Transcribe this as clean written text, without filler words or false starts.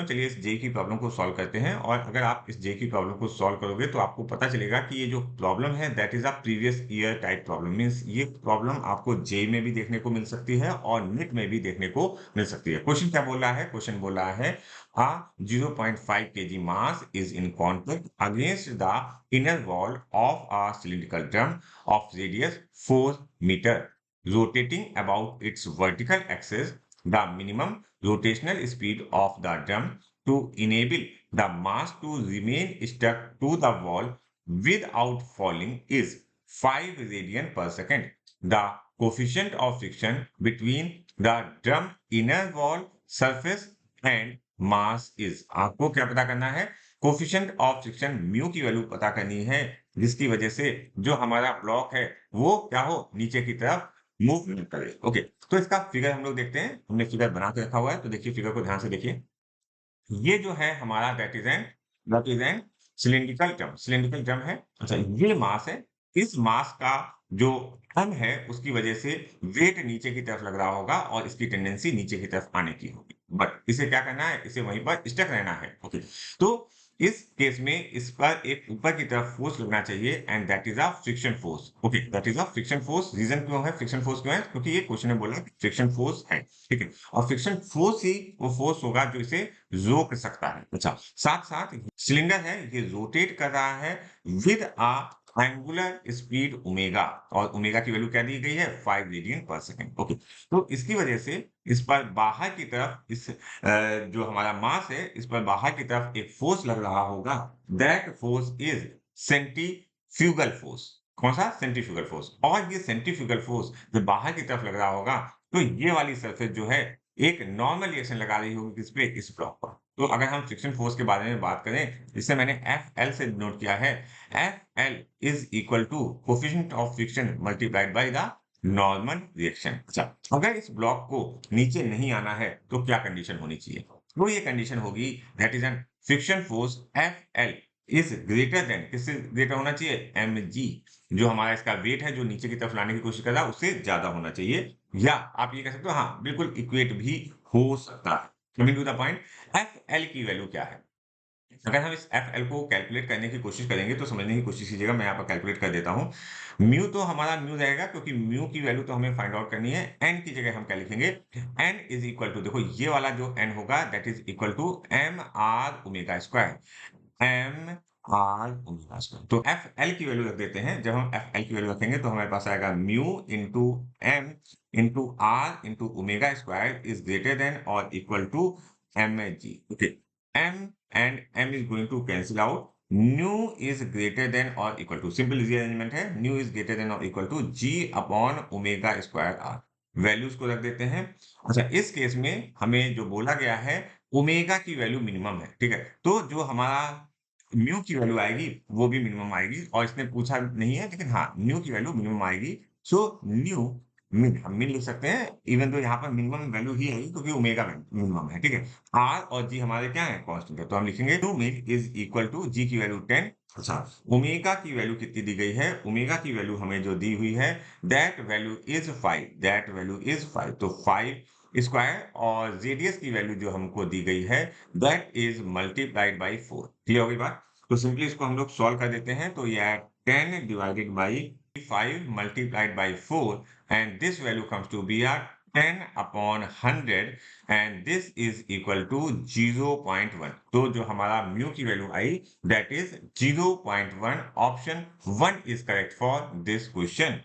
चलिए इस जे की प्रॉब्लम को सॉल्व करते हैं और अगर आप इस जे की प्रॉब्लम को सॉल्व करोगे तो आपको पता चलेगा कि ये जो प्रॉब्लम है that is a previous year type problem means ये प्रॉब्लम आपको जे में भी देखने को मिल सकती है और नीट में भी देखने को मिल सकती है। क्वेश्चन क्या बोल रहा है? क्वेश्चन बोल रहा है a 0.5 kg mass is in contact against the inner wall of a cylindrical drum of radius 4 meter rotating about its vertical axis. The minimum rotational speed of the drum to enable the mass to remain stuck to the wall without falling is 5 radian per second. The coefficient of friction between the drum inner wall surface and mass is आपको क्या पता करना है? Coefficient of friction mu की value पता करनी है जिसकी वजह से जो हमारा ब्लॉक है वो क्या हो नीचे की तरफ मूव नहीं करे। ओके, तो इसका फिगर हम लोग देखते हैं। हमने फिगर बना के रखा हुआ है तो देखिए फिगर को ध्यान से देखिए। ये जो है हमारा that is N cylindrical drum है। अच्छा, ये मास है। इस मास का जो एम है उसकी वजह से वेट नीचे की तरफ लग रहा होगा और इसकी टेंडेंसी नीचे की तरफ आने की होगी। बट इसे क्या करना है? इसे वहीं पर स्टक रहना है। ओके, तो इस केस में इस पर एक ऊपर की तरफ फोर्स लगना चाहिए and that is a friction force. Okay, that is a friction force. Reason क्यों है फ्रिक्शन फोर्स क्यों है? क्योंकि ये क्वेश्चन में बोला है फ्रिक्शन फोर्स है। ठीक है, और फ्रिक्शन फोर्स ही वो फोर्स होगा जो इसे रोक सकता है। अच्छा, साथ साथ सिलेंडर है ये रोटेट कर रहा है with a angular speed omega और ओमेगा की वैल्यू क्या दी गई है? 5 रेडियन पर सेकंड। ओके, तो इसकी वजह से इस पर बाहर की तरफ जो हमारा मास है इस पर बाहर की तरफ एक फोर्स लग रहा होगा। That force is centrifugal force. कौन सा? Centrifugal force. और ये सेंट्रीफ्यूगल फोर्स जब बाहर की तरफ लग रहा होगा तो ये वाली सरफेस जो है एक नॉर्मल रिएक्शन लगा रही होगी किस पे? इस ब्लॉक पर। तो अगर हम फ्रिक्शन फोर्स के बारे में बात करें जिसे मैंने एफ एल से नोट किया है, F L is equal to coefficient of friction multiplied by the normal reaction. अच्छा, अगर इस ब्लॉक को नीचे नहीं आना है तो क्या कंडीशन होनी चाहिए? तो ये कंडीशन होगी that is an friction force F L is greater than, किससे ग्रेटर होना चाहिए? M G. जो हमारा इसका वेट है जो नीचे की तरफ लाने की कोशिश कर रहा है उससे ज्यादा होना चाहिए। या आप ये कह सकते हो हाँ बिल्कुल इक्वेट भी हो सकता है। Coming to the point, F L की वैल्यू क्या है? अगर हम इस एफ एल को कैलकुलेट करने की कोशिश करेंगे तो समझने की कोशिश कीजिएगा। मैं यहाँ पर कैलकुलेट कर देता हूँ। म्यू तो हमारा म्यू रहेगा क्योंकि म्यू की वैल्यू तो हमें फाइंड आउट करनी है। एन की जगह हम क्या लिखेंगे? एन इज इक्वल टू, देखो ये वाला जो एन होगा that is equal to M R omega square. M R omega square. तो एफ एल की वैल्यू रख देते हैं। जब हम एफ एल की वैल्यू रखेंगे तो हमारे पास आएगा mu into M into R into omega square is greater than और equal to M G. Okay, M and M is going to cancel out. Nu is greater than और equal to, simple rearrangement है, nu is greater than और equal to G upon omega square R. Values को रख देते हैं। अच्छा, इस case में हमें जो बोला गया है ओमेगा की वैल्यू मिनिमम है। ठीक है, तो जो हमारा म्यू की वैल्यू आएगी वो भी मिनिमम आएगी और इसने पूछा नहीं है लेकिन हाँ म्यू की वैल्यू मिनिमम आएगी। सो न्यू मिन हम मिन लिख सकते हैं इवन तो यहाँ पर मिनिमम वैल्यू ही आएगी क्योंकि ओमेगा मिनिमम है। ठीक है, आर और जी हमारे क्या है? कांस्टेंट है, तो हम लिखेंगे टू मिन इज इक्वल टू जी की वैल्यू 10। अच्छा, ओमेगा की वैल्यू कितनी दी गई है? ओमेगा की वैल्यू हमें जो दी हुई है that value is 5, that value is 5। तो 5 स्क्वायर और रेडियस की वैल्यू जो हमको दी गई है that is multiplied by 4। Clear होगी बात? तो सिंपली इसको हम लोग सॉल्व कर देते हैं तो ये 10 divided by 5 multiplied by 4 and this value comes to be R 10 upon 100 and this is equal to 0.1। तो जो हमारा म्यू की वैल्यू आई that is 0.1। Option 1 is correct for this question.